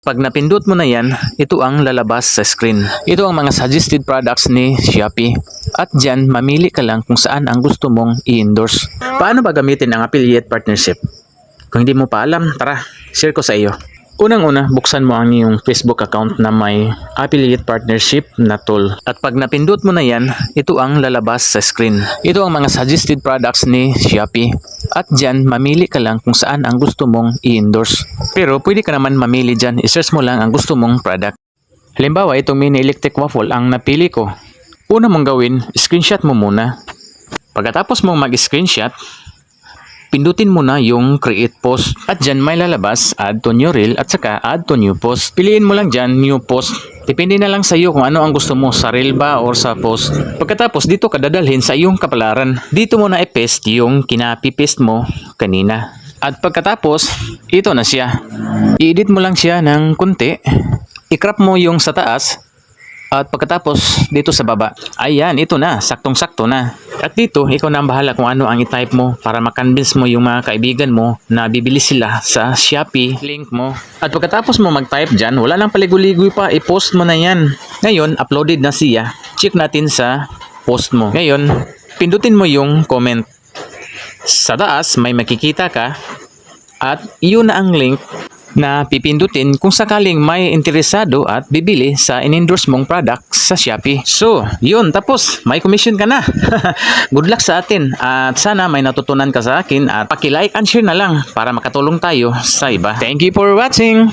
Pag napindot mo na yan, ito ang lalabas sa screen. Ito ang mga suggested products ni Shopee. At dyan, mamili ka lang kung saan ang gusto mong i-endorse. Paano ba gamitin ang affiliate partnership? Kung hindi mo pa alam, tara, share ko sa iyo. Unang-una, buksan mo ang iyong Facebook account na may affiliate partnership na tool. At pag napindot mo na yan, ito ang lalabas sa screen. Ito ang mga suggested products ni Shopee. At dyan, mamili ka lang kung saan ang gusto mong i-endorse. Pero pwede ka naman mamili dyan, isearch mo lang ang gusto mong product. Halimbawa, itong mini electric waffle ang napili ko. Una mong gawin, screenshot mo muna. Pagkatapos mong mag-screenshot, pindutin mo na yung create post at dyan may lalabas add to new reel at saka add to new post. Piliin mo lang dyan new post. Depende na lang sa iyo kung ano ang gusto mo, sa reel ba or sa post. Pagkatapos dito ka dadalhin sa iyong kapalaran. Dito mo na i-paste yung kinapi-paste mo kanina. At pagkatapos, ito na siya. I-edit mo lang siya ng konti. I-crop mo yung sa taas. At pagkatapos, dito sa baba. Ayan, ito na. Saktong-sakto na. At dito, ikaw na ang bahala kung ano ang i-type mo para makonvince mo yung mga kaibigan mo na bibili sila sa Shopee link mo. At pagkatapos mo mag-type dyan, wala nang paligoy-ligoy pa. I-post mo na yan. Ngayon, uploaded na siya. Check natin sa post mo. Ngayon, pindutin mo yung comment. Sa taas, may makikita ka. At iyon na ang link na pipindutin kung sakaling may interesado at bibili sa in-endorse mong product sa Shopee. So, yun, tapos may commission ka na. Good luck sa atin at sana may natutunan ka sa akin at paki-like and share na lang para makatulong tayo sa iba. Thank you for watching!